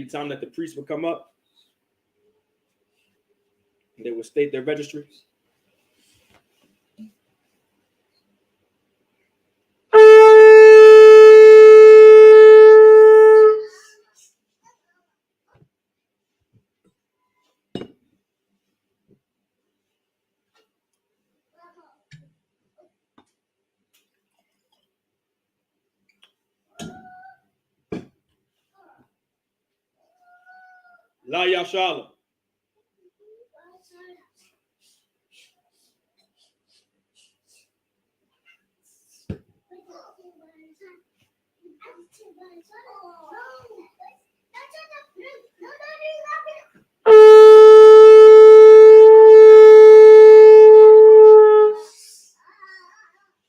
time that the priest would come up, they would state their registries. La Yashala.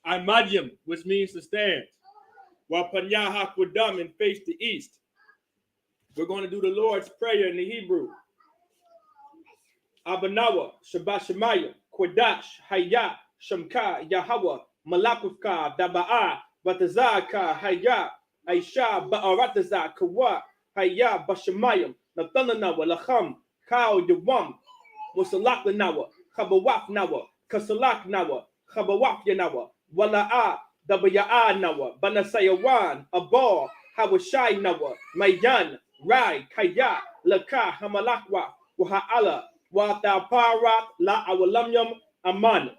Imadium, which means to stand. While Panyaha Kwadam and face the east. We're going to do the Lord's Prayer in the Hebrew. Abanawa, Shabbat Shemaya, Kwadash, Hayya, Shamka, Yahweh, Malakufka, Daba'a, Batazaka, Hayya, Aisha, Ba'arataza, Kawa, Hayya, Bashamayam, Nathananawa, Lacham, Kao, Yawam, Wasalak Nawa, Kabawaf Nawa, Kasalak Nawa, Kabawaf Yanawa, Wala'a, Dabaya'a Nawa, Banasayawan, Abal, Hawashai Nawa, Mayan, Rai, Kaya, Laka, Hamalakwa, Waha'ala, Wa Parat, La Awalamyam, Aman.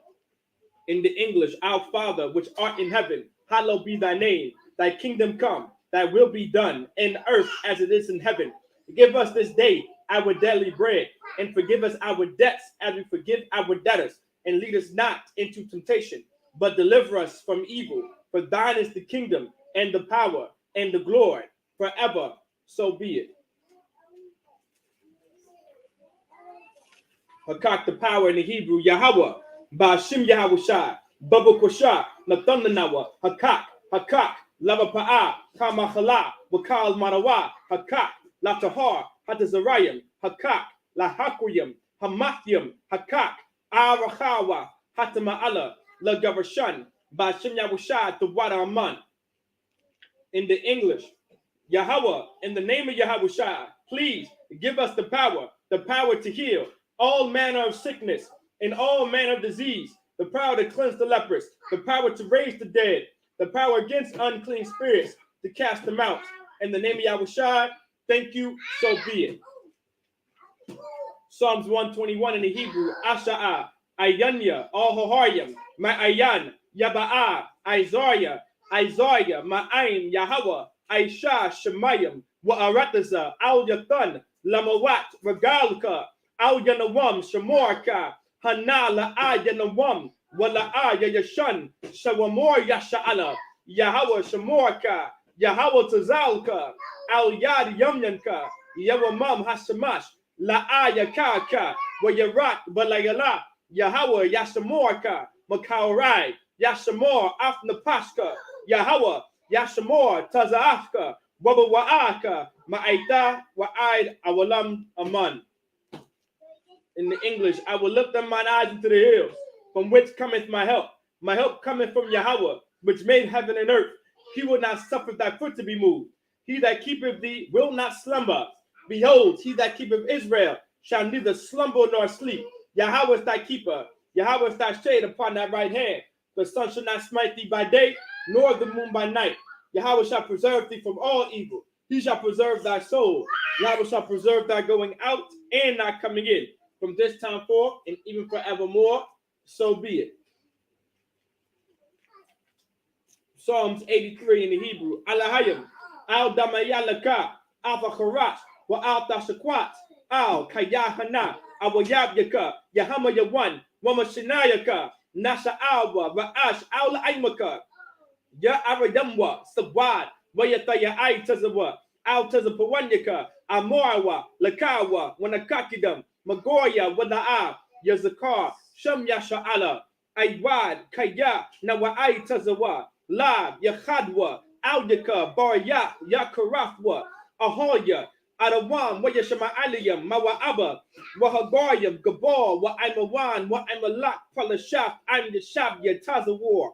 In the English, our Father, which art in heaven, hallowed be thy name. Thy kingdom come, thy will be done, in earth as it is in heaven. Give us this day our daily bread, and forgive us our debts as we forgive our debtors. And lead us not into temptation, but deliver us from evil. For thine is the kingdom, and the power, and the glory, forever. So be it. Hakak, the power in the Hebrew, Yahweh, Bashim Yahawashi, Baba Kosha, Nathananawa, Hakak, Hakak, Lavapa'a, Kamachala, Wakal Marawa, Hakak, Latahar, Hatazarayim, Hakak, Lahakuyim, Hamathium, Hakak, Arahawa, Hatama'ala, Lagavashan, Bashim Yahawashi, the Wadaman. In the English, Yahweh, in the name of Yahawashi, please give us the power to heal all manner of sickness and all manner of disease, the power to cleanse the lepers, the power to raise the dead, the power against unclean spirits, to cast them out. In the name of Yahawashi, thank you, so be it. Psalms 121 in the Hebrew, Asha'a, Ayanya, Al-Hoharyam, Ma'ayan, Yaba'a, Isaiah, Ma'aim, Yahweh, Aisha, Shemayim, Wa'arataza, Al-Yathan, Lamawat, Regalka, Al-Yanawam, Shamorka, Hana, La'ayanawam, Wala'aya Yashan, Shawamor Yasha'ala, Yahweh Shamorka, Yahweh Tazalka, Al-Yad Yamyanka, Yawamam Hashamash, La'aya Kaka, Wayarat, Balayala, Yahweh Yashamorka, Makaurai, Yashamor, Afnapashka, Yahweh, Yashamor, Tazaafka, Wabawa'aka, Ma'aita, Wa'aid, Awalam, Aman. In the English, I will lift up mine eyes into the hills, from which cometh my help. My help cometh from Yahweh, which made heaven and earth. He will not suffer thy foot to be moved. He that keepeth thee will not slumber. Behold, he that keepeth Israel shall neither slumber nor sleep. Yahweh is thy keeper. Yahweh is thy shade upon thy right hand. The sun shall not smite thee by day, nor the moon by night. Yahweh shall preserve thee from all evil. He shall preserve thy soul. Yahweh shall preserve thy going out and thy coming in, from this time forth and even forevermore. So be it. Psalms 83 in the Hebrew. Alahayim, al damayalaka, al-fakharat, wa al-tashakwat, al-kayahana, al-wayabyaka, yahamayawan, wamashinayaka, nasha'awa, ra'ash, al-aimaka, ya aradamwa, sabwad, wayataya aitazawa, al-tazapawanyaka, amorawa, lakawa, wanakakidam, magoya, wana'a, yazakar, sham yasha'ala, aywad, kaya, nawa'ai tazawa, Lab, Yachadwa, Aldika, Barya, Yakarafwa, Ahoya, Adawam, Wayashama Aliyam, Mawa'aba, Wahagoyam, Gabor, Wa Imawan, Wa Imalak, Palashaf, I'm the Shab, Yatazawar,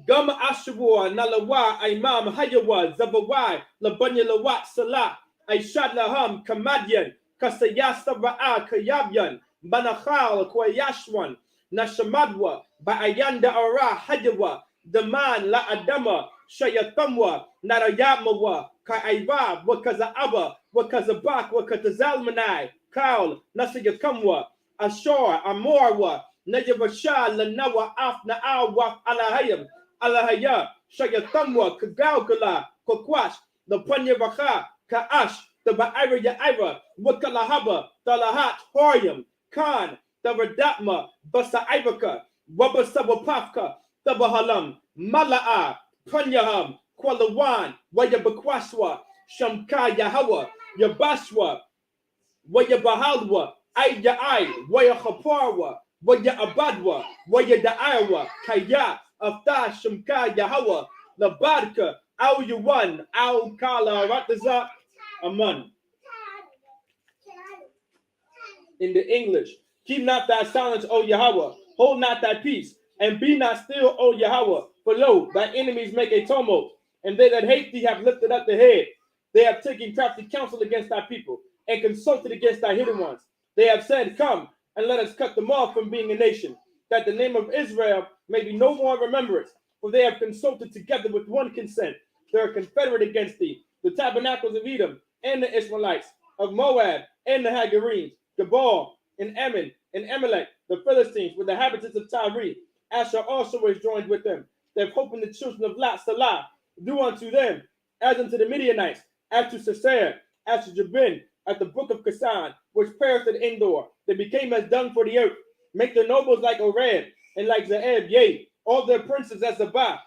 Gama Ashawar, Nalawa, Imam, Hayawa, Zabawai, Labanya Lawat, Salah, Aishad laham kamadyan kasayasta ra'a kayabyan banachal kwayashwan nashamadwa ba'ayanda ara hajwa daman la adama shayatamwa narayamawa ka'ayva wakazaaba wakazabak wakatazalmanai kaul nasayakamwa ashor amorwa najabasha lanawa afna awa alahayam alahaya shayatamwa kagaukala kokwash the panyavaka ka'ash the ba'ira ya'ira wakalahaba talahat horyam kan the radatma basaibaka wabasabapafka the bahalam mala'a panyaham kwalawan wayabakwaswa shamka yahawa yabaswa wayabahalwa ayya ay wayahaparwa wayabadwa wayada'awa kaya afta shamka yahawa labadka Al Yuwan, Al Kala Rataza Aman. In the English, keep not thy silence, O Yahweh, hold not thy peace, and be not still, O Yahweh, for lo, thy enemies make a tumult, and they that hate thee have lifted up the head. They have taken crafty counsel against thy people, and consulted against thy hidden ones. They have said, come, and let us cut them off from being a nation, that the name of Israel may be no more remembrance, for they have consulted together with one consent. They are confederate against thee, the tabernacles of Edom, and the Ishmaelites, of Moab, and the Hagarenes, Gabal, and Ammon, and Amalek, the Philistines, with the inhabitants of Tyre. Asher also is joined with them. They have hope in the children of Lot, Salah. Do unto them, as unto the Midianites, as to Sisera, as to Jabin, at the brook of Kasan, which perished at Endor. They became as dung for the earth. Make their nobles like Oreb, and like Zeeb, yea, all their princes as Zabah,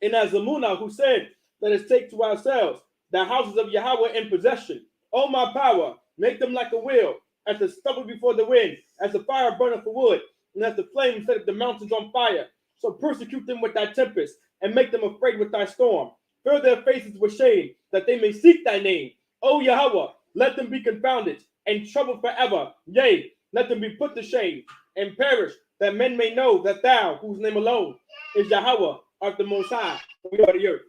and as Zamunah, who said, let us take to ourselves the houses of Yahweh in possession. O my power, make them like a wheel, as the stubble before the wind, as the fire burneth for wood, and as the flame set the mountains on fire. So persecute them with thy tempest, and make them afraid with thy storm. Fill their faces with shame, that they may seek thy name. O Yahweh, let them be confounded, and troubled forever. Yea, let them be put to shame, and perish, that men may know that thou, whose name alone is Yahweh, art the Most High, we are the earth.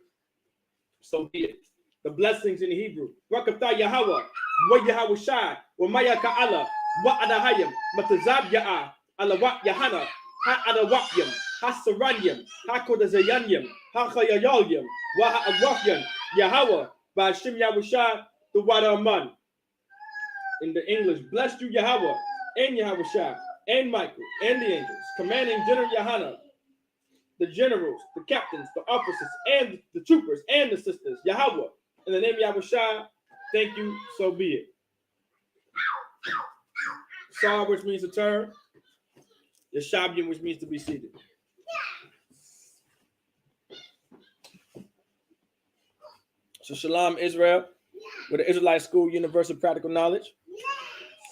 So be it. The blessings in Hebrew. Rakatha Yahweh, wa Yahweh Shai, wa Maya Ka'ala, wa Adahayim, Matazab Ya'a, Alawat Yahana, Ha Adawakyam, Ha Saranyam, Ha Kodazayanyam, Ha Chayayalyam, wa Ha'agwakyam, Yahweh, Bashim Yahweh Shai, the water Aman. In the English, bless you Yahweh, and Yahweh Shai, and Michael, and the angels, commanding General Yahana, the generals, the captains, the officers, and the troopers, and the sisters, Yahweh. In the name of Yahweh Shai, thank you, so be it. Sar, which means to turn. Yeshabian, which means to be seated. So Shalom, Israel, with the Israelite School Universal Practical Knowledge.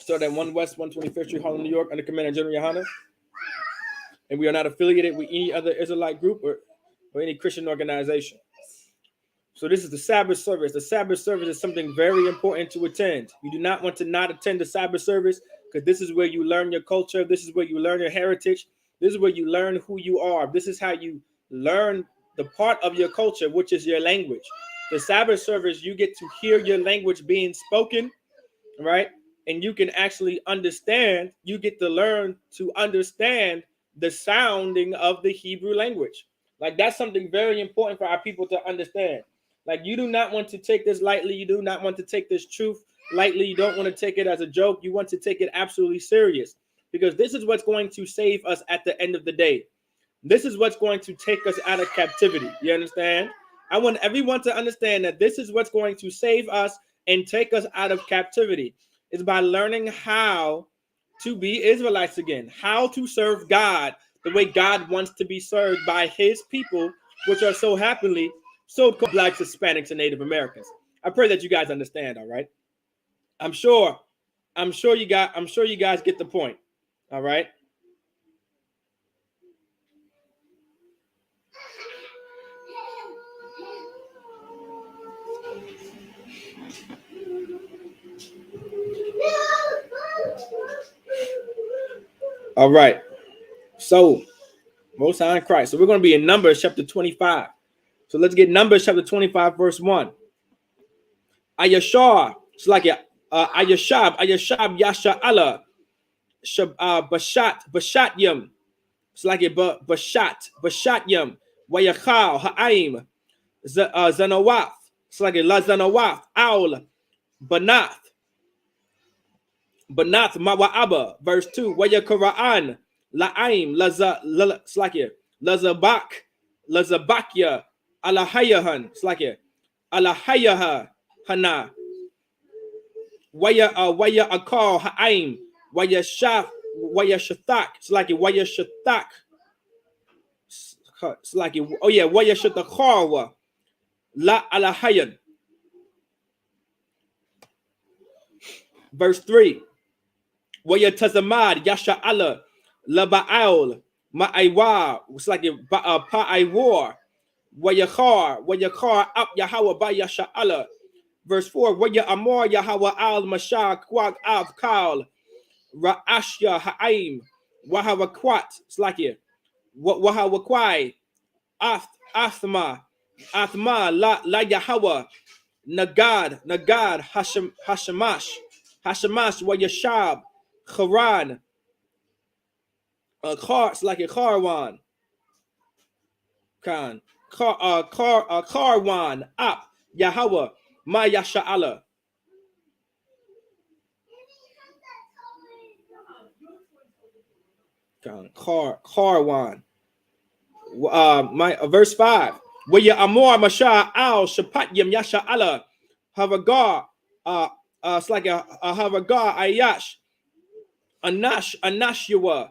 Started at 1 West 125th Street, Harlem, New York, under Commander General Yohana. And we are not affiliated with any other Israelite group or any Christian organization. So this is the Sabbath service. The Sabbath service is something very important to attend. You do not want to not attend the Sabbath service, because this is where you learn your culture. This is where you learn your heritage. This is where you learn who you are. This is how you learn the part of your culture, which is your language. The Sabbath service, you get to hear your language being spoken, right? And you can actually understand. You get to learn to understand the sounding of the Hebrew language. Like, that's something very important for our people to understand. Like, you do not want to take this lightly. You do not want to take this truth lightly. You don't want to take it as a joke. You want to take it absolutely serious, because this is what's going to save us at the end of the day. This is what's going to take us out of captivity. You understand? I want everyone to understand that this is what's going to save us and take us out of captivity. It's by learning how to be Israelites again, how to serve God the way God wants to be served by his people, which are so happily so-called Blacks, Hispanics, and Native Americans. I pray that you guys understand, all right? I'm sure you guys get the point, all right? All right. So, Most High in Christ. So we're going to be in Numbers chapter 25. So let's get Numbers chapter 25, verse 1. Ayashar It's like Ayashab Yasha Allah. Bashat Yum. It's like Bashat Yum. Wayachal Ha'aim. Zanawath. It's like La Zanawath. Owl. Banath Mawa'aba. Verse 2. Wayakara'an. La'aim. It's like it. Lazabakya. Alahayahan. It's like it. Alahayaha. Hana. Waya Akar Ha'aim. Waya Shathak. It's like it. Waya Shathak. It's like it. Oh yeah. Waya Shathakharwa. La Alahayan. Verse 3. Waya Tazamad Yasha Allah. La Ba'al. Ma'aywa. It's like it. Pa'aywar. Wayakar up Yahweh by Yasha Allah. Verse 4, Waya Amor Yahweh al Mashah Kwak Av Kal Ra'ashya Ha'aim Wahawa Kwat. It's like it. Wahawa Kwai Athma La Yahweh Nagad Hashamash Wayashab Haran It's like a Karwan Karwan Up Yahweh Ma Yasha Allah. Karwan. Verse 5. Where ya Amor Masha Al Shapatyam Yasha Allah. Havagar. It's like a Havagar Ayash. Anash Yua.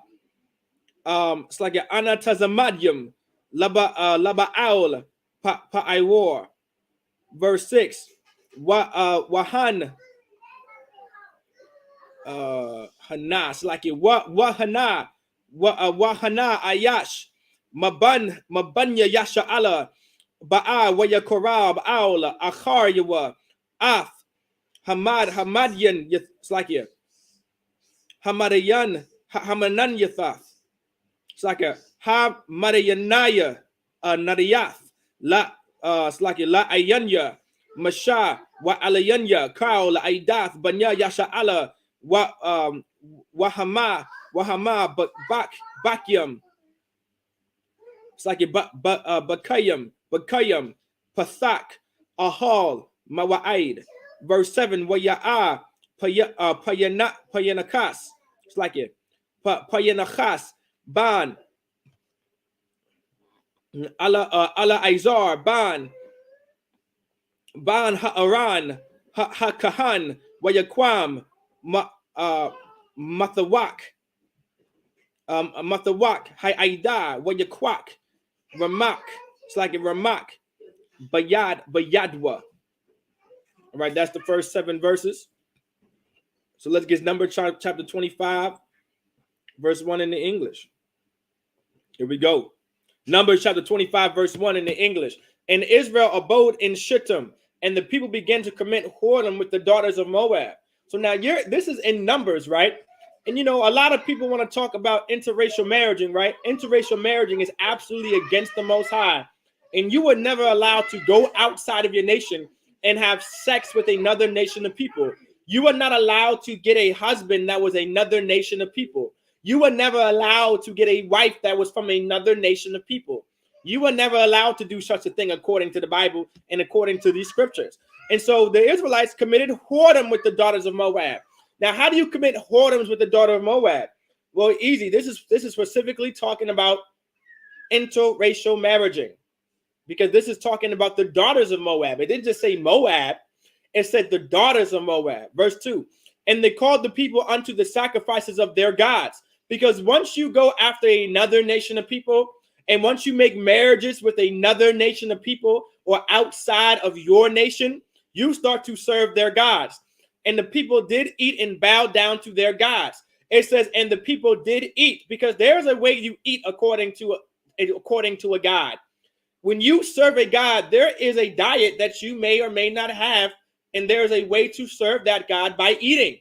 It's like a Anatazamadyam. Laba Aul Pa'aiwar. Verse 6. Wahan Hanas, like it Wahana Ayash Mabanya Yasha Allah Ba'a Waya Korab Aula Akhar Yawa Af Hamadian. It's like it Hamadayan Hamanan Yathaf. It's like a Hamadayanaya Nadiyath La it's like a La Ayanya Masha wa alayanya Kaul Aidath Banya Yasha Allah Wahama Bakyam. It's like a Bakayam Pathak Ahal Mawa'id. Verse 7 Waya'a Payanakas. It's like it Payanakas Ban Allah Izar Ban Ha'aran Ha'kahan Wayakwam Mathawak Ha'aida Wayakwak Ramak. It's like a Ramak Bayadwa. All right, that's the first 7 verses. So let's get Numbers chapter 25, verse 1 in the English. Here we go. Numbers chapter 25, verse 1 in the English. And Israel abode in Shittim, and the people began to commit whoredom with the daughters of Moab. So now this is in Numbers, right? And you know, a lot of people want to talk about interracial marriaging, right? Interracial marriaging is absolutely against the Most High. And you were never allowed to go outside of your nation and have sex with another nation of people. You were not allowed to get a husband that was another nation of people. You were never allowed to get a wife that was from another nation of people. You were never allowed to do such a thing according to the Bible and according to these scriptures. And so the Israelites committed whoredom with the daughters of Moab. Now, how do you commit whoredoms with the daughter of Moab? Well, easy. This is specifically talking about interracial marriaging, because this is talking about the daughters of Moab. It didn't just say Moab. It said the daughters of Moab. Verse 2. And they called the people unto the sacrifices of their gods. Because once you go after another nation of people, and once you make marriages with another nation of people or outside of your nation, you start to serve their gods. And the people did eat and bow down to their gods. It says, and the people did eat, because there's a way you eat according to a god. When you serve a god, there is a diet that you may or may not have, and there's a way to serve that god by eating.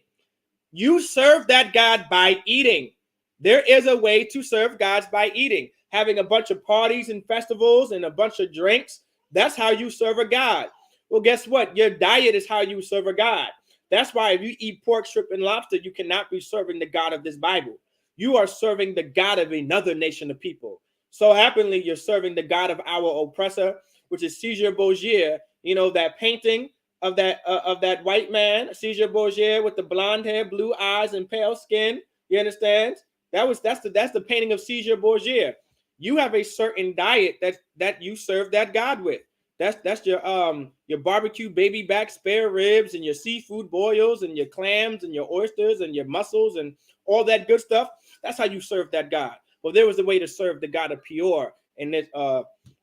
You serve that god by eating. There is a way to serve gods by eating. Having a bunch of parties and festivals and a bunch of drinks, that's how you serve a god. Well, guess what? Your diet is how you serve a god. That's why if you eat pork, shrimp, and lobster, you cannot be serving the God of this Bible. You are serving the God of another nation of people. So happily, you're serving the God of our oppressor, which is Caesar Borgia. You know, that painting of that white man, Caesar Borgia, with the blonde hair, blue eyes, and pale skin. You understand? That's the painting of Caesar Borgia. You have a certain diet that you serve that God with. That's your barbecue baby back spare ribs and your seafood boils and your clams and your oysters and your mussels and all that good stuff. That's how you serve that God. Well, there was a way to serve the God of Peor, and this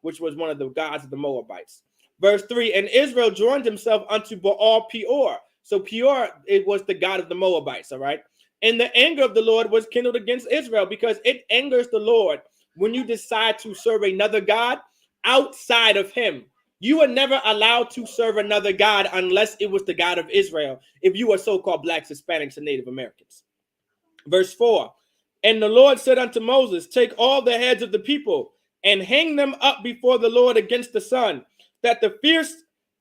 which was one of the gods of the Moabites. Verse 3, and Israel joined himself unto Baal Peor. So Peor, it was the god of the Moabites, all right? And the anger of the Lord was kindled against Israel, because it angers the Lord when you decide to serve another god outside of him. You are never allowed to serve another God unless it was the God of Israel, if you are so-called blacks, Hispanics, and Native Americans. Verse 4, and the Lord said unto Moses, take all the heads of the people and hang them up before the Lord against the sun, that the fierce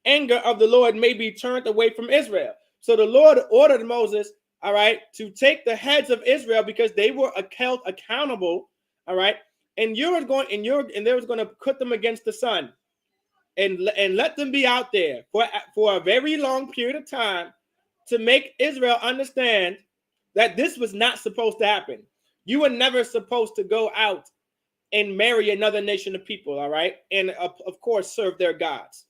anger of the Lord may be turned away from Israel. So the Lord ordered Moses, all right, to take the heads of Israel, because they were held accountable, all right, and they was going to put them against the sun. And let them be out there for a very long period of time to make Israel understand that this was not supposed to happen. You were never supposed to go out and marry another nation of people, all right? And of course, serve their gods.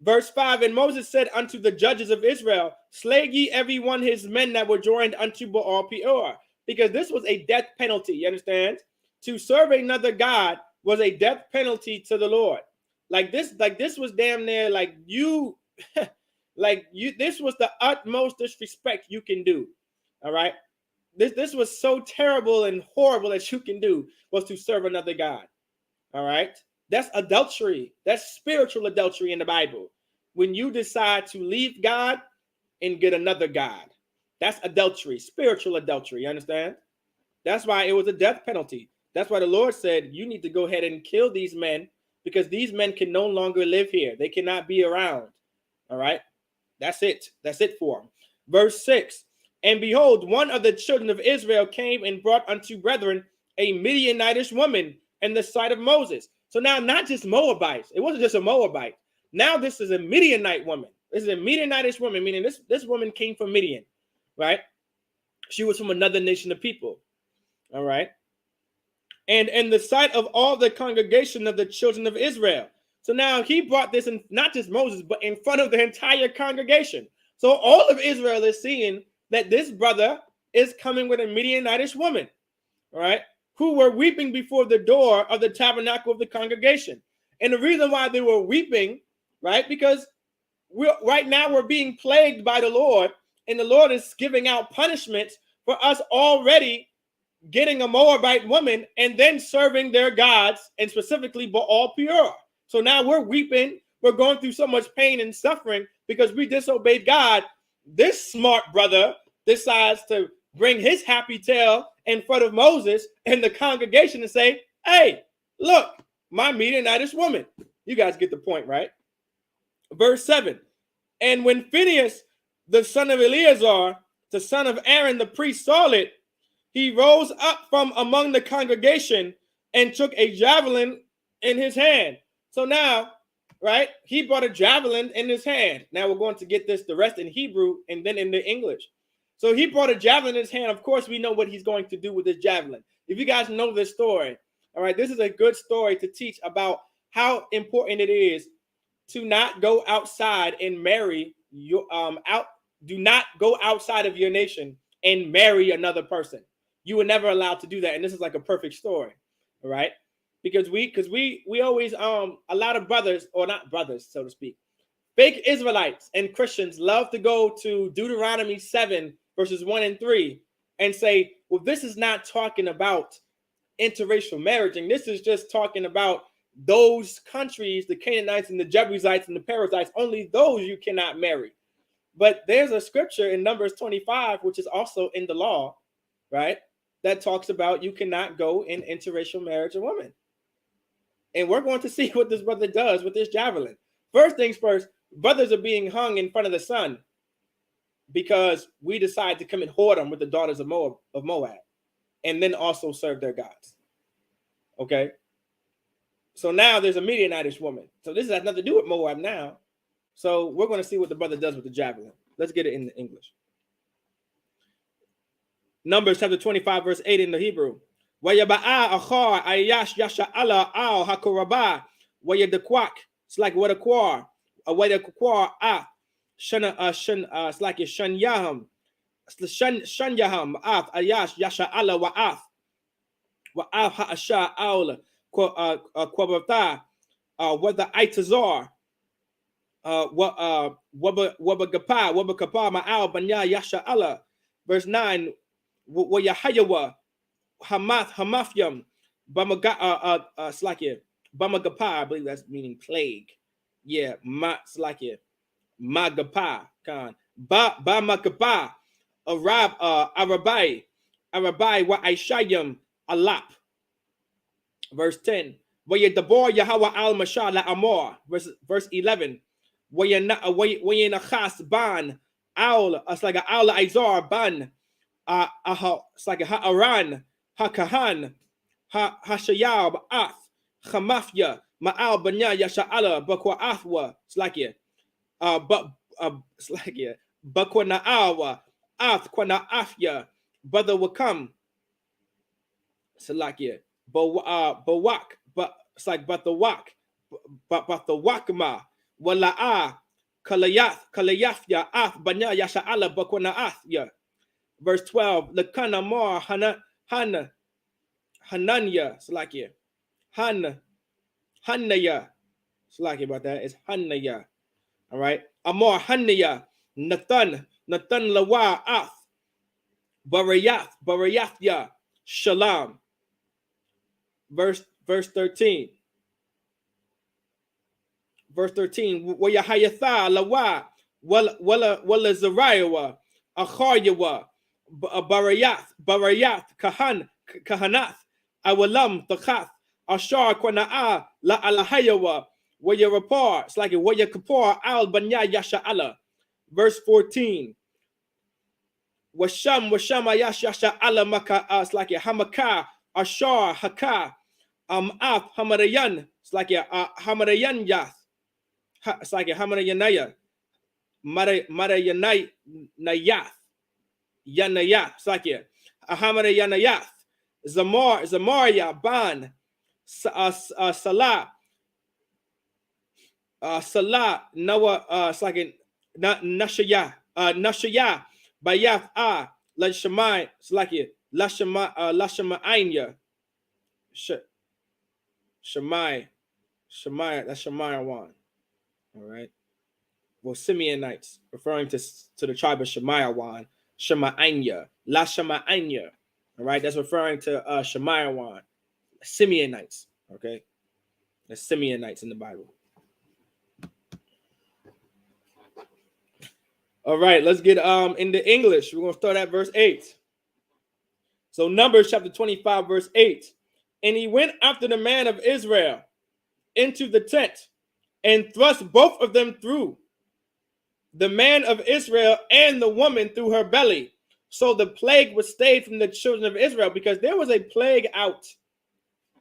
Verse 5, and Moses said unto the judges of Israel, slay ye every one his men that were joined unto Baal Peor, because this was a death penalty, you understand? To serve another God was a death penalty to the Lord. Like this was damn near like you, this was the utmost disrespect you can do. All right. This was so terrible and horrible that you can do, was to serve another God. All right. That's adultery. That's spiritual adultery in the Bible. When you decide to leave God and get another God, that's adultery, spiritual adultery. You understand? That's why it was a death penalty. That's why the Lord said, you need to go ahead and kill these men, because these men can no longer live here. They cannot be around. All right. That's it. That's it for them. Verse 6. And behold, one of the children of Israel came and brought unto brethren a Midianitish woman in the sight of Moses. So now, not just Moabites. It wasn't just a Moabite. Now this is a Midianite woman. This is a Midianitish woman, meaning this woman came from Midian, right? She was from another nation of people. All right. And in the sight of all the congregation of the children of Israel. So now he brought this in, not just Moses, but in front of the entire congregation. So all of Israel is seeing that this brother is coming with a Midianitish woman, all right, who were weeping before the door of the tabernacle of the congregation. And the reason why they were weeping, right, because right now we're being plagued by the Lord, and the Lord is giving out punishments for us already getting a Moabite woman and then serving their gods, and specifically Baal Peor. So now we're weeping. We're going through so much pain and suffering because we disobeyed God. This smart brother decides to bring his happy tale in front of Moses and the congregation and say, hey, look, my Midianitish woman. You guys get the point, right? Verse 7. And when Phinehas, the son of Eleazar, the son of Aaron, the priest, saw it, he rose up from among the congregation and took a javelin in his hand. So now, right, he brought a javelin in his hand. Now we're going to get the rest in Hebrew and then in the English. So he brought a javelin in his hand. Of course, we know what he's going to do with this javelin. If you guys know this story, all right, this is a good story to teach about how important it is to not go outside and marry your do not go outside of your nation and marry another person. You were never allowed to do that. And this is like a perfect story. All right. Because we always a lot of brothers, or not brothers, so to speak, fake Israelites and Christians love to go to Deuteronomy 7 verses 1 and 3 and say, well, this is not talking about interracial marriage, and this is just talking about those countries, the Canaanites and the Jebusites and the Perizzites, only those you cannot marry. But there's a scripture in Numbers 25, which is also in the law, right, that talks about you cannot go in interracial marriage a woman. And we're going to see what this brother does with this javelin. First things first, brothers are being hung in front of the sun. because we decided to commit whoredom with the daughters of Moab, and then also serve their gods. Okay. So now there's a Midianitish woman. So this has nothing to do with Moab now. So we're going to see what the brother does with the javelin. Let's get it in English. Numbers chapter 25, verse 8 in the Hebrew. Wayaba'a achar ayash yasha ala al hakoraba wayadekwak. It's like what a quar. A way to quar ah shana it's like a shan yaham. Shan yaham af ayash yasha ala wa'af. Wa'af ha'asha al kwabata whether itazar wabagapa ma'al banya yasha ala. Verse 9. Wayahayawa Hamafyam Bamaga Slakia Bamagapa, I believe that's meaning plague. Yeah, Slakia Magapa Khan Bamakapa Arabai wa Aishayam Alap. Verse 10. Wayadabor Yahawa al Mashala Amor. Verse 11. Wayanachas Ban Aul Slaga Aula Izar Ban. It's like a ha'aran, ha'kahan, ha'shayab, ath, chamafya, ma'al banya yasha'ala, bakwa athwa, it's like it. It's like it. Bakwa na'awa, ath, kwa na'afya, brother will come. It's like it. Bawak, but it's like but the wak, but the wakma, wala'a, kalayafya, ath, banya yasha'ala, bakwa na'athya. Verse 12, Lakana Mar Hananya, Slakia, Hanaya, Slakia about that, it's Hanaya. All right. Amor Hanaya, Nathan Lawa Ath, Barayathya, Shalom. Verse 13. Verse 13, Wayahayatha Lawa, Wala Zarayawa, Acharyawa. Barayath, Kahanath, Awalam, Takath, Ashar, Kwana'a, La Alahayawa, Wayarapar, it's like a Wayakapar, Al Banya Yasha Allah. Verse 14. Washam Yasha Allah Maka, it's like a Hamaka, Ashar, Haka, Af, Hamarayan, it's like a Hamarayan Yath, it's like a Hamarayanaya, Marayanay Nayath. Yanayah, it's like it. Ahamada Yanayath, Zamaria, Ban, Salah, Noah, it's like Nashaya, Bayath, Lashamai, it's like it. Lashamainya, Shamai, that's Shamai one. All right. Well, Simeonites, referring to the tribe of Shemaiah, Shemaiah, La Shemaiah. All right, that's referring to Shemaiah, Simeonites. Okay, that's Simeonites in the Bible. All right, let's get into English. We're gonna start at verse 8. So Numbers chapter 25, verse 8. And he went after the man of Israel into the tent and thrust both of them through, the man of Israel and the woman through her belly. So the plague was stayed from the children of Israel, because there was a plague out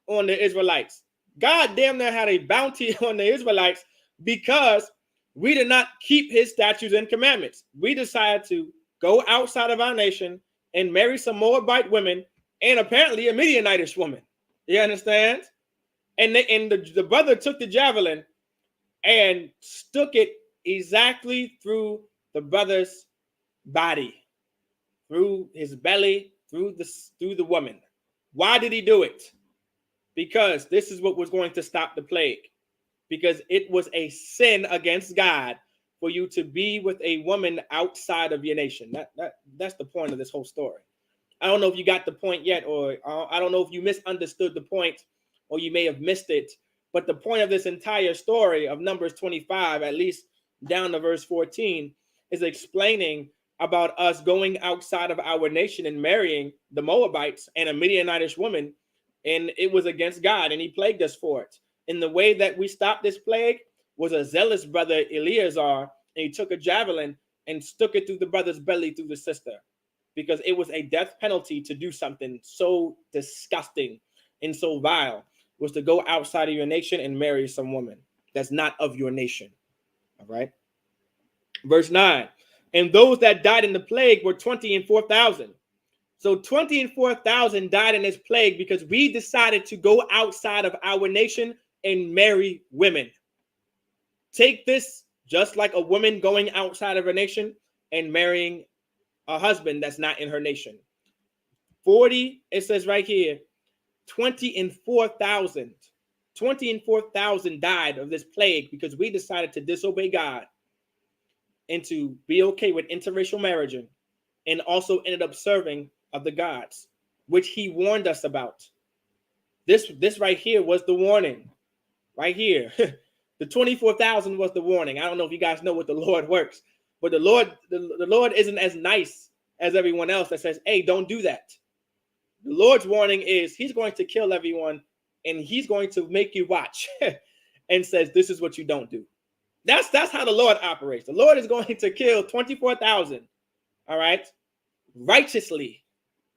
on the Israelites. God damn near had a bounty on the Israelites because we did not keep his statutes and commandments. We decided to go outside of our nation and marry some Moabite women and apparently a Midianitish woman. You understand? And the brother took the javelin and stuck it exactly through the brother's body, through his belly, through the woman. Why did he do it? Because this is what was going to stop the plague. Because it was a sin against God for you to be with a woman outside of your nation. That's the point of this whole story. I don't know if you got the point yet, or I don't know if you misunderstood the point, or you may have missed it. But the point of this entire story of Numbers 25, at least down to verse 14, is explaining about us going outside of our nation and marrying the Moabites and a Midianitish woman, and it was against God, and he plagued us for it. And the way that we stopped this plague was a zealous brother, Eleazar, and he took a javelin and stuck it through the brother's belly through the sister, because it was a death penalty to do something so disgusting and so vile, was to go outside of your nation and marry some woman that's not of your nation. All right. Verse 9. And those that died in the plague were 20 and 4,000. So 20 and 4,000 died in this plague because we decided to go outside of our nation and marry women. Take this just like a woman going outside of her nation and marrying a husband that's not in her nation. 40, it says right here, 20 and 4,000. 20 and 4,000 died of this plague because we decided to disobey God and to be okay with interracial marriaging, and also ended up serving other gods, which he warned us about. This right here was the warning. Right here. The 24,000 was the warning. I don't know if you guys know what the Lord works, but the Lord isn't as nice as everyone else that says, hey, don't do that. The Lord's warning is he's going to kill everyone, and he's going to make you watch and says, this is what you don't do. That's how the Lord operates. The Lord is going to kill 24,000. All right. Righteously.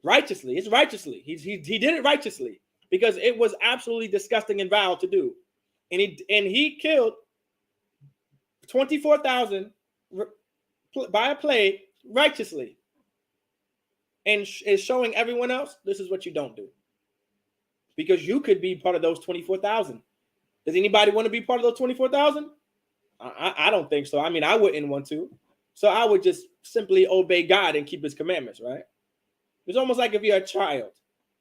It's righteously. He did it righteously because it was absolutely disgusting and vile to do. And he killed 24,000 by a plague righteously. And is showing everyone else, this is what you don't do. Because you could be part of those 24,000. Does anybody want to be part of those 24,000? I don't think so. I mean, I wouldn't want to. So I would just simply obey God and keep his commandments, right? It's almost like if you're a child,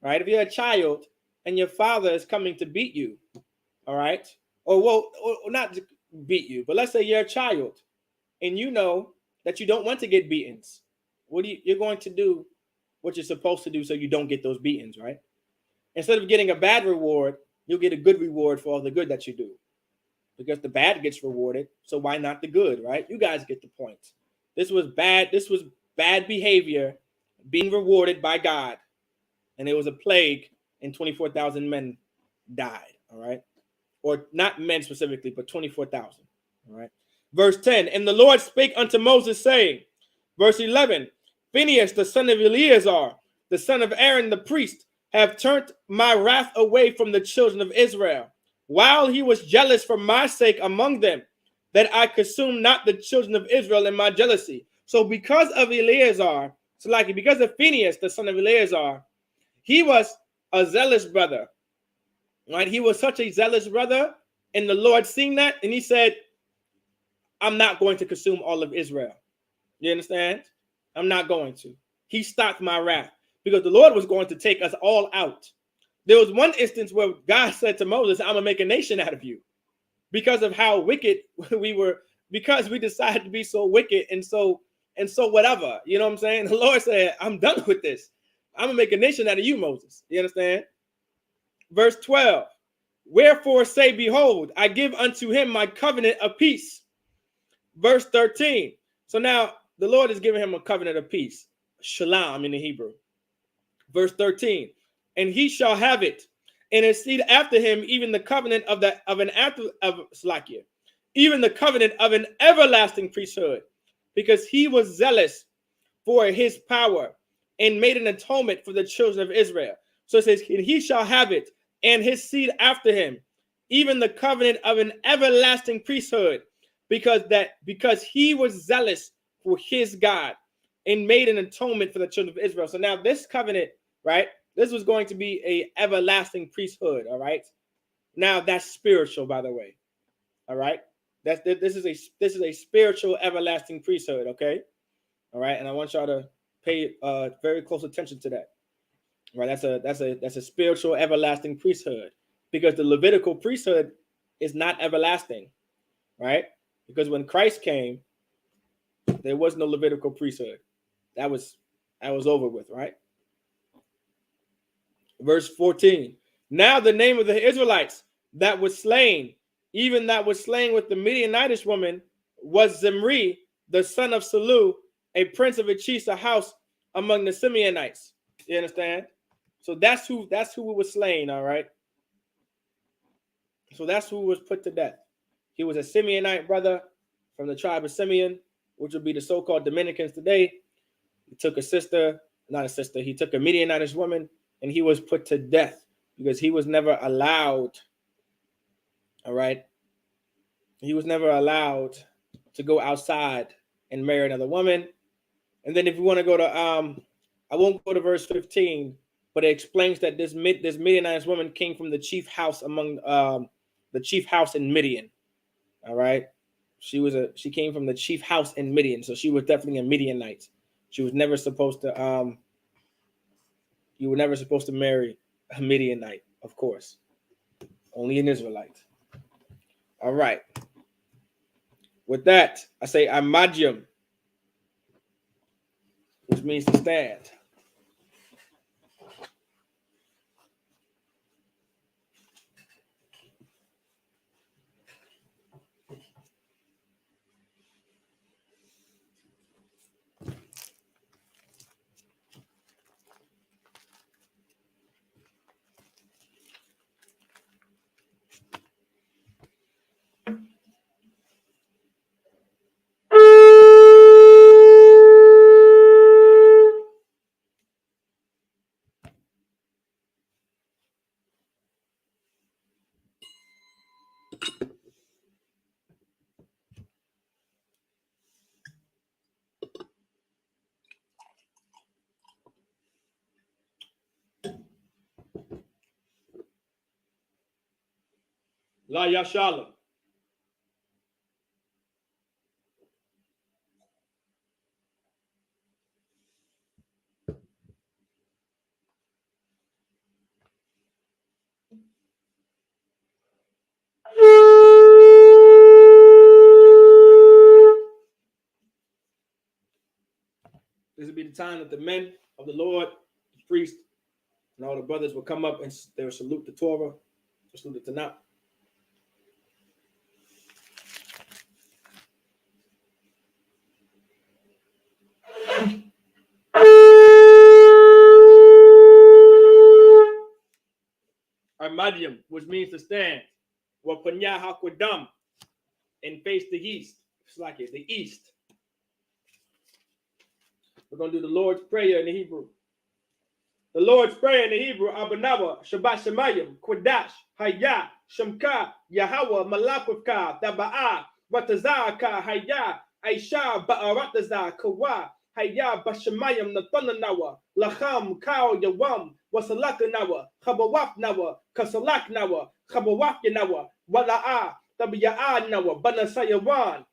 right? If you're a child and your father is coming to beat you, all right? Or not to beat you, but let's say you're a child and you know that you don't want to get beatings. You're going to do what you're supposed to do so you don't get those beatings, right? Instead of getting a bad reward, you'll get a good reward for all the good that you do. Because the bad gets rewarded, so why not the good, right? You guys get the point. This was bad behavior being rewarded by God. And it was a plague, and 24,000 men died, all right? Or not men specifically, but 24,000, all right? Verse 10, and the Lord spake unto Moses, saying, verse 11, Phinehas, the son of Eleazar, the son of Aaron the priest, have turned my wrath away from the children of Israel, while he was jealous for my sake among them, that I consume not the children of Israel in my jealousy. So because of Eleazar, because of Phinehas, the son of Eleazar, he was a zealous brother, right? He was such a zealous brother, and the Lord seen that, and he said, I'm not going to consume all of Israel. You understand? I'm not going to. He stopped my wrath because the Lord was going to take us all out. There was one instance where God said to Moses, I'm going to make a nation out of you because of how wicked we were, because we decided to be so wicked and so whatever. You know what I'm saying? The Lord said, I'm done with this. I'm going to make a nation out of you, Moses. You understand? Verse 12, wherefore say, behold, I give unto him my covenant of peace. Verse 13. So now the Lord is giving him a covenant of peace. Shalom in the Hebrew. Verse 13. And he shall have it, and his seed after him, even the covenant even the covenant of an everlasting priesthood, because he was zealous for his power and made an atonement for the children of Israel. So it says, and he shall have it, and his seed after him, even the covenant of an everlasting priesthood, because he was zealous for his God and made an atonement for the children of Israel. So now this covenant, right? This was going to be a everlasting priesthood, all right? Now that's spiritual, by the way, all right? This is a spiritual everlasting priesthood, okay? All right, and I want y'all to pay very close attention to that. All right, that's a spiritual everlasting priesthood, because the Levitical priesthood is not everlasting, right? Because when Christ came, there was no Levitical priesthood. That was over with, right? Verse 14. Now the name of the Israelites that was slain, even that was slain with the Midianitish woman, was Zimri, the son of Salu, a prince of a chief's house among the Simeonites. You understand? So that's who was slain, all right? So that's who was put to death. He was a Simeonite brother from the tribe of Simeon, which would be the so-called Dominicans today. He took a sister, not a sister, he took a Midianitish woman, and he was put to death because he was never allowed, all right? He was never allowed to go outside and marry another woman. And then if you want to go to, I won't go to verse 15, but it explains that this Midianitish woman came from the chief house among the chief house in Midian, all right? She came from the chief house in Midian, so she was definitely a Midianite. She was never supposed to, you were never supposed to marry a Midianite, of course. Only an Israelite. All right. With that, I say Amadium, which means to stand. La Yashala. This will be the time that the men of the Lord, the priest, and all the brothers will come up and they will salute the Torah, salute the Tanakh. Armadium, which means to stand. Wapanya Hakwadam, and face the east. It's like it, the east. We're going to do the Lord's Prayer in the Hebrew. The Lord's Prayer in the Hebrew, Abanawa, Shabbat Shemayim, Kwadash, Hayah, Shamka, Yahweh, Malakufka, Daba'a, Watazaka, Hayah, Aisha, Ba'arataza, Kawa, Hayah, Bashamayim, Nathanawa, Lacham, Kao, Yawam, Wasalakanawa, Chabawafnawa, Kasalaknawa, Chabawafyanawa, Wala'a, Tabiya'anawa, Banasayawan,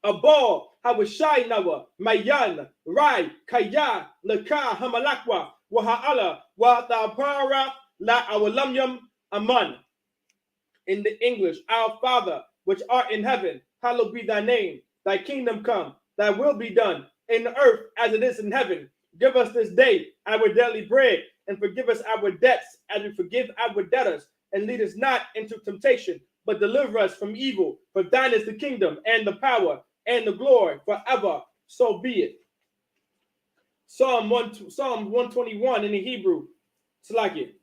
Abo, Hawashai Nawa, Mayan, Rai, Kaya, Laka, Hamalakwa, Waha'ala, Watapara, La Awalamyam, Aman. In the English, our Father, which art in heaven, hallowed be thy name. Thy kingdom come, thy will be done, in the earth as it is in heaven. Give us this day our daily bread, and forgive us our debts as we forgive our debtors. And lead us not into temptation, but deliver us from evil. For thine is the kingdom, and the power, and the glory forever. So be it. Psalm 121 in the Hebrew. It's like it.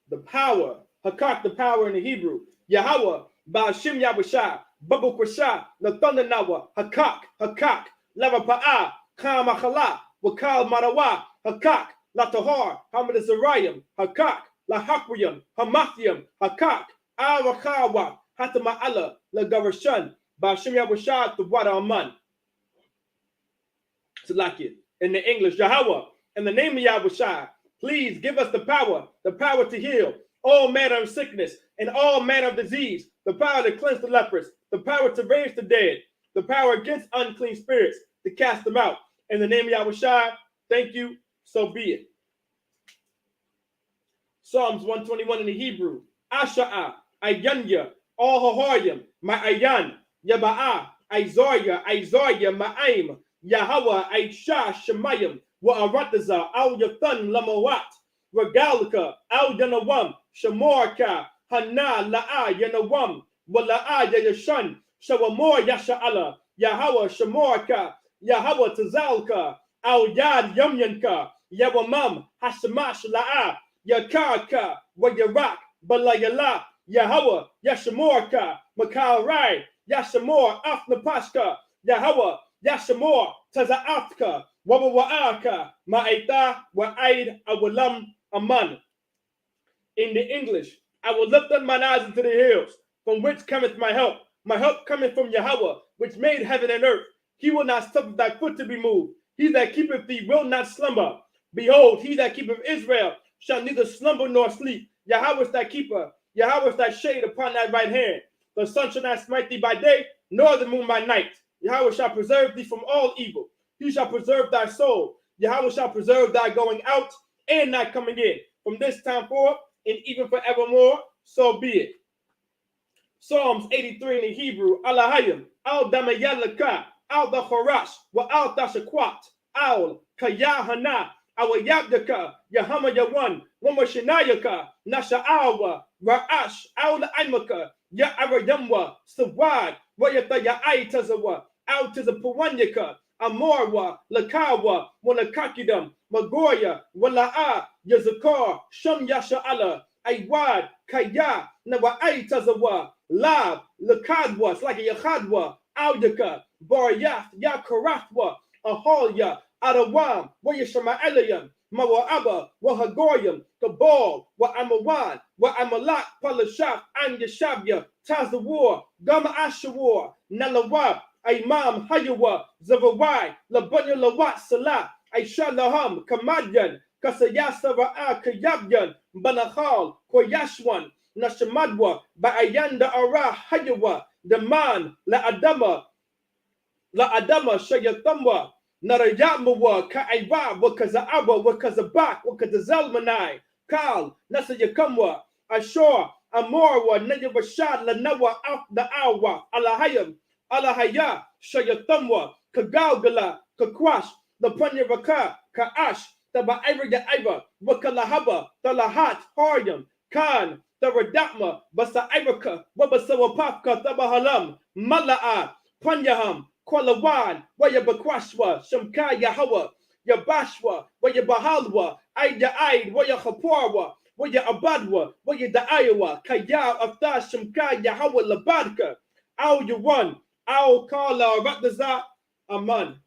The power. Hakak, the power in the Hebrew. Yahweh, Ba'ashim Yahweh, Babu Kwasha, Nathana Nawa, Hakak, Hakak, Lava Pa'a, Kamachala, Wakal Marawa, Hakak, Latahar, Hamadazarayim, Hakak, Lahakwiyam, Hamathiam, Hakak, Awakawa, Hatama'ala, Lagarashan, Ba'ashim Yahweh, the water Aman. So like it. In the English, Yahweh, in the name of Yahweh, please give us the power to heal all manner of sickness and all manner of disease, the power to cleanse the lepers, the power to raise the dead, the power against unclean spirits, to cast them out. In the name of Yahweh, thank you, so be it. Psalms 121 in the Hebrew. Asha'a, Ayanya, all Hohoyim, Ma'ayan, Yaba'a, Isaiah, Ma'aim, Yahweh, Aisha, Shemayim, Wa'arataza, Al Yathan, Lamawat, Regalika, Al Yanawam, Shamorka, Hana, La'a, Yanawam, Wala'a, Yashan, Shawamor, Yasha'ala, Yahweh, Shamorka, Yahweh, Tazalka, Al Yad, Yamyanka, Yawamam, Hashamash, La'a, Yakaka, Wayarak, Balayala, Yahweh, Yashamorka, Makal Rai, Yashamor, Afnapashka, Yahweh, Yashamor, Taza'atka, Wawa'aka, Ma'aita, Wa'aid, Awalam, Aman. In the English, I will lift up mine eyes into the hills, from which cometh my help. My help cometh from Yahweh, which made heaven and earth. He will not suffer thy foot to be moved. He that keepeth thee will not slumber. Behold, he that keepeth Israel shall neither slumber nor sleep. Yahweh is thy keeper. Yahweh is thy shade upon thy right hand. The sun shall not smite thee by day, nor the moon by night. Yahweh shall preserve thee from all evil. He shall preserve thy soul. Yahweh shall preserve thy going out and thy coming in, from this time forth and even forevermore. So be it. Psalms 83 in the Hebrew. Alahayim, al damayalaka, al the Horash, wa al dashakwat, al kayahana, our yabdaka, Yahama Yawan, Wamashinayaka, Nasha'awa, Ra'ash, al Imaka, Ya Arayamwa, Sawad, Wayata Ya'aitazawa, out to the Pawanyaka, Amorwa, Lakawa, Wanakakidam, Magoya, Wala'a, Yazakar, Sham Yasha'ala, Aywad, Kaya, Nawa'aitazawa, Lab, Lakadwa, it's like a Yahadwa, Audaka, Baryath, Yakarathwa, Ahalya, Adawam, Wayashama'alayam, Mawa'aba, Wahagoyam, Kabal, Wa'amawan, Wa'amalak, Palashaf, Anyashabya, Tazawar, Gama Ashawar, Nalawab, Imam Hayawa, Zavawai, Labanya Lawat Salah, Aisha Laham, Kamadyan, Kasayasava'a Kayabyan, Banahal, Koyashwan, Nashamadwa, Ba'ayanda Ara Hayawa, Daman, La Adama, Shayatamwa, Narayamawa, Ka'aiwa, Wakaza'aba, Wakazabak, Wakazalmanai, Kal, Nasayakamwa, Ashor, Amorwa, Nayabashad, Lanawa, the Awa, Alahayam, Alahaya, Shayatamwa, Kagalgala, Kakwash, the Panyavaka, Ka'ash, the Ba'ira Iva, Wakalahaba, the Lahat, Haryam, Khan, the Radatma, Basa'iraka, Wabasawapaka, the Bahalam, Mala'a, Panyaham, Kwalawan, Wayabakwashwa, Shamka Yahawa, Yabashwa, Wayabahalwa, Aida Aid, Wayahaparwa, Waya Abadwa, Waya Da'ayawa, Kaya Afta Shamka Yahawa Labadka, Al Yawan, Al Kala Ratdaza Aman.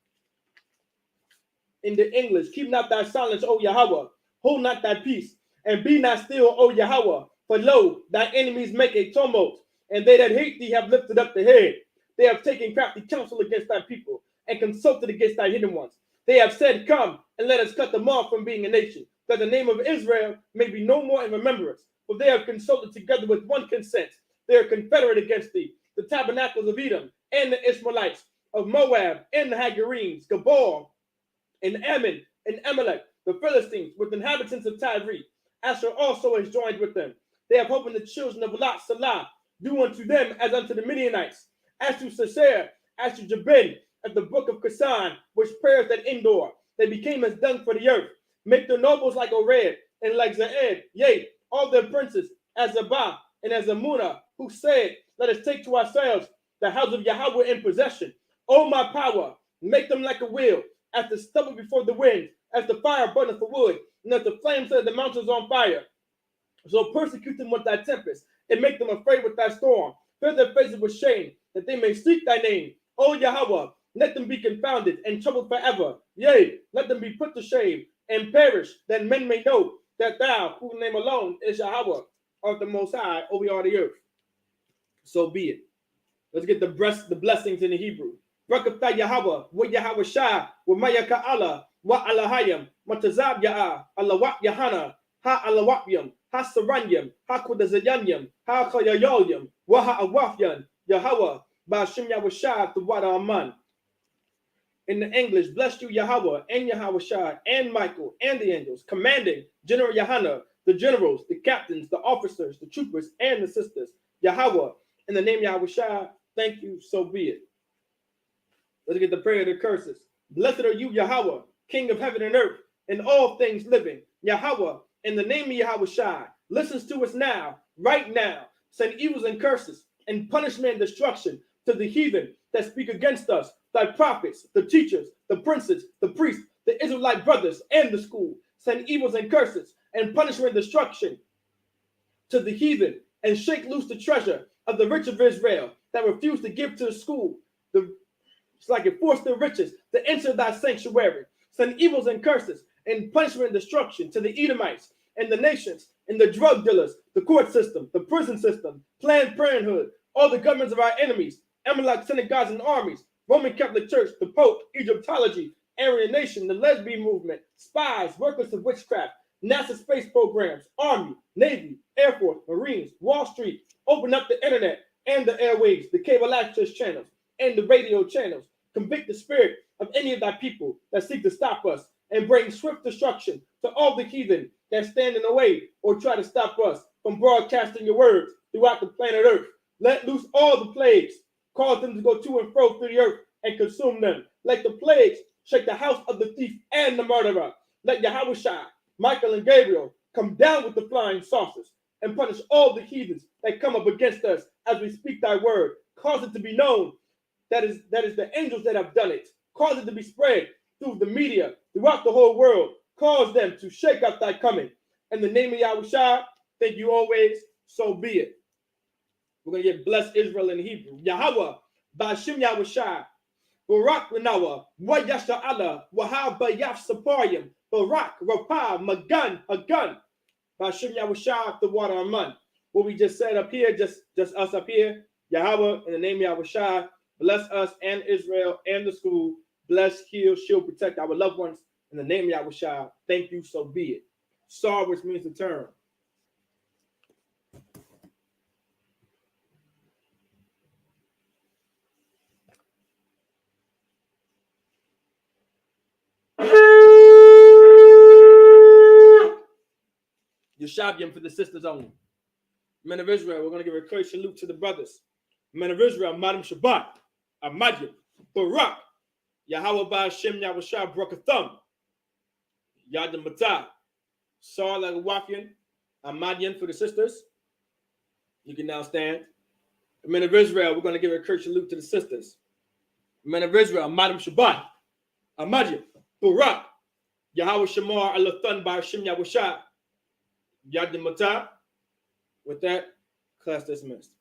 In the English, keep not thy silence, O Yahweh, hold not thy peace, and be not still, O Yahweh, for lo, thy enemies make a tumult, and they that hate thee have lifted up the head. They have taken crafty counsel against thy people, and consulted against thy hidden ones. They have said, come, and let us cut them off from being a nation, that the name of Israel may be no more in remembrance. For they have consulted together with one consent. They are confederate against thee, the tabernacles of Edom, and the Ishmaelites, of Moab, and the Hagarenes, Gabor, and Ammon, and Amalek, the Philistines, with inhabitants of Tyre. Asher also is joined with them. They have hope in the children of Lot Salah, do unto them as unto the Midianites. As to Sisera, as to Jabin, at the brook of Kasan, which perished at Endor, they became as dung for the earth. Make their nobles like Ored, and like Zaed, yea, all their princes, as Zabah, and as Amunah, who said, let us take to ourselves the house of Yahweh in possession. O my power, make them like a wheel, as the stubble before the wind, as the fire burneth for wood, and as the flames set the mountains on fire. So persecute them with thy tempest, and make them afraid with thy storm. Fill their faces with shame, that they may seek thy name. O Yahweh, let them be confounded and troubled forever. Yea, let them be put to shame and perish, that men may know that thou, whose name alone is Yahweh, art the Most High over all the earth. So be it. Let's get the blessings in the Hebrew. Rakatha Yahweh, wa Yahweh Shah, wa Mayaka Allah, wa Alahayam, Matazab Ya'a, Alawat Yahana, Ha Alawatyam, Ha Saranyam, Ha Kudazayanyam, Ha Kayayolyam, wa Ha Awafyan, Yahweh, Bashim Yahweh Shah, the Wada Aman. In the English, bless you Yahweh and Yahweh Shah and Michael and the angels, commanding General Yahana, the generals, the captains, the officers, the troopers, and the sisters. Yahweh, in the name Yahweh Shah, thank you, so be it. Let's get the prayer of the curses. Blessed are you, Yahweh, King of heaven and earth, and all things living. Yahweh, in the name of Yahweh Shai, listens to us now, right now. Send evils and curses, and punishment and destruction to the heathen that speak against us, thy prophets, the teachers, the princes, the priests, the Israelite brothers, and the school. Send evils and curses, and punishment and destruction to the heathen, and shake loose the treasure of the rich of Israel that refuse to give to the school, It's like it forced the riches to enter thy sanctuary. Send evils and curses and punishment and destruction to the Edomites and the nations and the drug dealers, the court system, the prison system, Planned Parenthood, all the governments of our enemies, Amalek synagogues and armies, Roman Catholic Church, the Pope, Egyptology, Aryan Nation, the lesbian movement, spies, workers of witchcraft, NASA space programs, Army, Navy, Air Force, Marines, Wall Street. Open up the internet and the airwaves, the cable access channels, and the radio channels. Convict the spirit of any of thy people that seek to stop us, and bring swift destruction to all the heathen that stand in the way or try to stop us from broadcasting your words throughout the planet Earth. Let loose all the plagues, cause them to go to and fro through the earth and consume them. Let the plagues shake the house of the thief and the murderer. Let Yahushua, Michael, and Gabriel come down with the flying saucers and punish all the heathens that come up against us as we speak thy word. Cause it to be known that is the angels that have done it. Cause it to be spread through the media, throughout the whole world. Cause them to shake up thy coming. In the name of Yahushua, thank you always, so be it. We're going to get bless Israel in Hebrew. Yahweh, Bashim Yahushua, Barak Renawa, Wayasha Allah, Wahab Bayaf Saparyam, Barak, Rapah, Magan, Hagan, Bashim Yahushua, the water Aman. What we just said up here, just us up here, Yahweh, in the name of Yahushua, bless us and Israel and the school. Bless, heal, shield, protect our loved ones. In the name of Yahushua, thank you, so be it. Sar, which means to turn. Yeshabiam for the sisters only. Men of Israel, we're going to give a clear salute to the brothers. Men of Israel, Madam Shabbat, Amadya, Barak, Yahweh Ba'Shem Yahushua, Brakathum, Yad Matah, Sar like a Wafian, Amadyan for the sisters. You can now stand. The men of Israel, we're going to give a clear salute to the sisters. Men of Israel, Madam Shabbat, Amadya, Barak, Yahweh Shamar, Alathun Ba'Shem Yahushua, Yad Matah. With that, class dismissed.